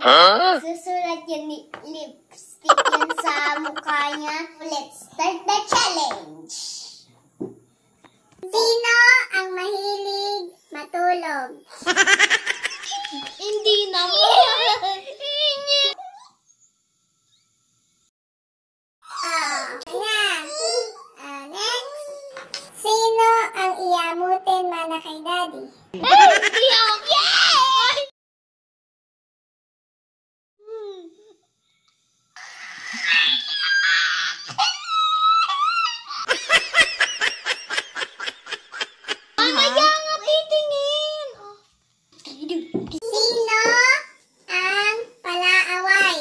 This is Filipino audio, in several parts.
Susulat yung lipstick yun sa mukha niya. Let's start the challenge. Sino ang mahilig matulog? Hindi naman. Next. Sino ang iamutin mana kay daddy? Hindi ako. Yay! Mamaya nga titingin. Sino ang palaaway?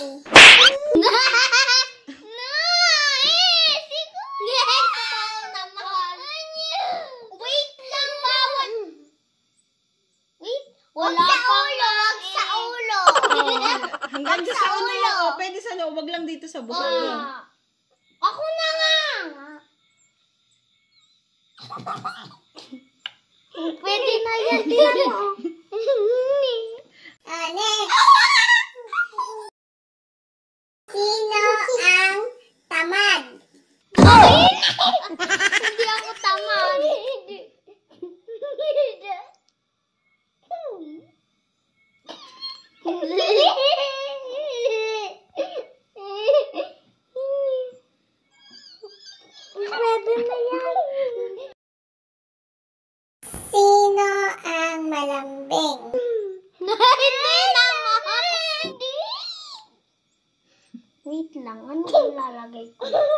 Wait lang, bawal. Wait. Wala pa ulo. Wag sa ulo. Hanggang sa ulo. Pwede sa loob. Wag lang dito sa buhok. Ako na nga. Pwede na yan. Next. Sino ang tamad? Hindi ako tamad. Pwede na yan. Sino ang malambing? Hindi naman. Wait lang, ano yung lalagay ko? Next.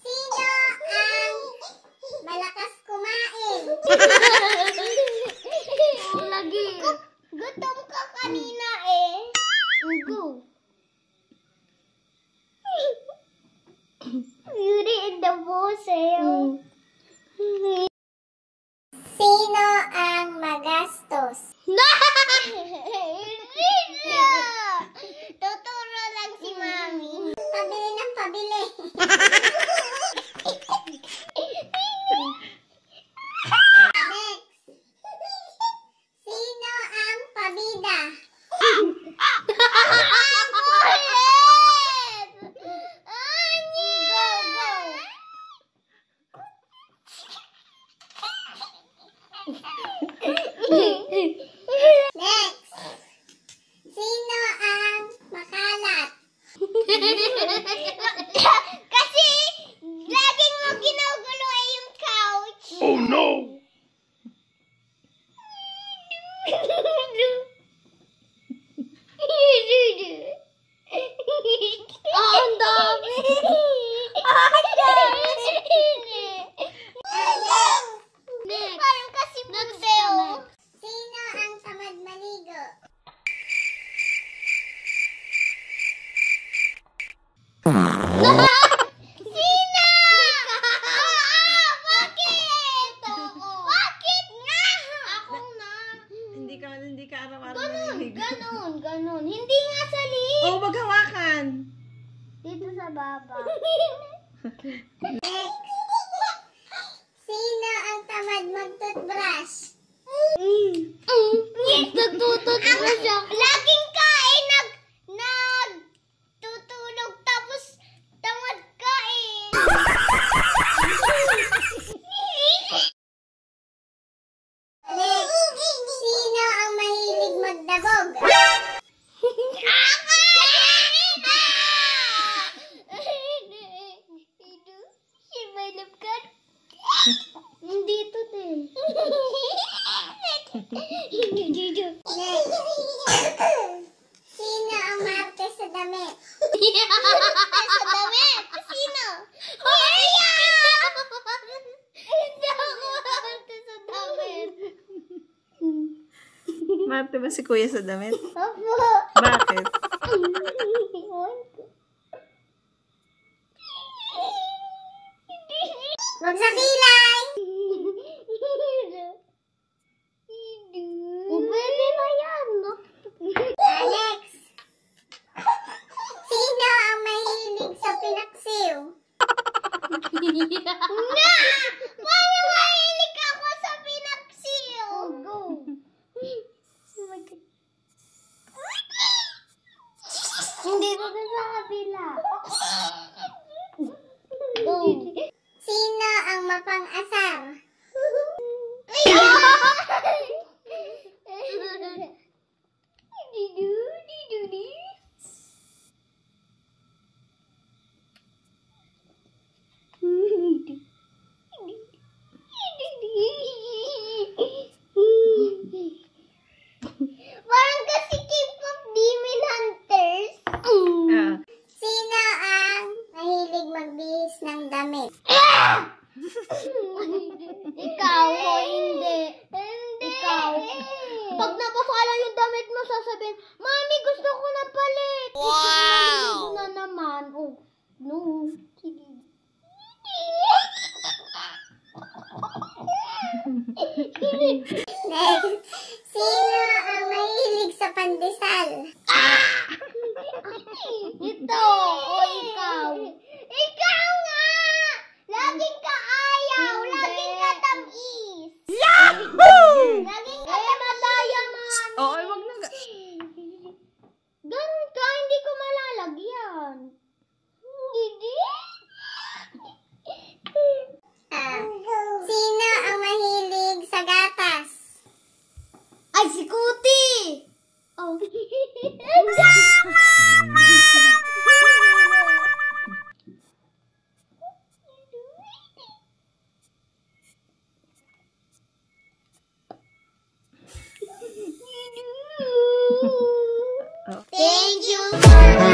Sino ang malakas kumain? Lagi. Gutom ka kanina eh. Go. Beauty in the Museo. Sino ang magastos? Tuturo lang si Mami. Pabili ng pabili. Next. Sino ang pabida? Next. Sino ang makalat? Kasi laging mo ginugulo ay yung couch. Oh no! Ang dami. Parang kasi museo. Sino ang tamad maligo? Sino? Bakit? Bakit nga? Ako na. Hindi ka araw-araw naliligo. Ganon. Hindi nga sa liig. Oh, maghawakan. Dito sa baba. Next. Sino ang tamad mag-toothbrush? Nagtututbrush ako. Laging kain, nagtutulog, tapos tamad kain. Next. Sino ang mahilig magdabog? Dito din. Next. Sino ang maarte sa damit? Sa damit? Sino? Kuya! Hindi ako maarte sa damit. Marte ba si Kuya sa damit? Opo. Bakit? Wag sa kilay! Pwede na yan, no? Alex! Sino ang mahilig sa pinaksiw? No! Ikaw o hindi. Ikaw. Pag nabasa lang yung damit mo, sasabihin, Mami, gusto ko na palit. Wow! Ikaw na naman. Oh, no. Sige. Next. Sino ang mahilig sa pandesal? Ito o ikaw? Ikaw nga! Laging ka ayaw! Laging ka tamis! Yahoo! Laging ka madaya man! Oo, wag na. Ganun ka, hindi ko malalagyan. Hindi? Sino ang mahilig sa gatas? Ay, si Kuti! Oh. Thank you for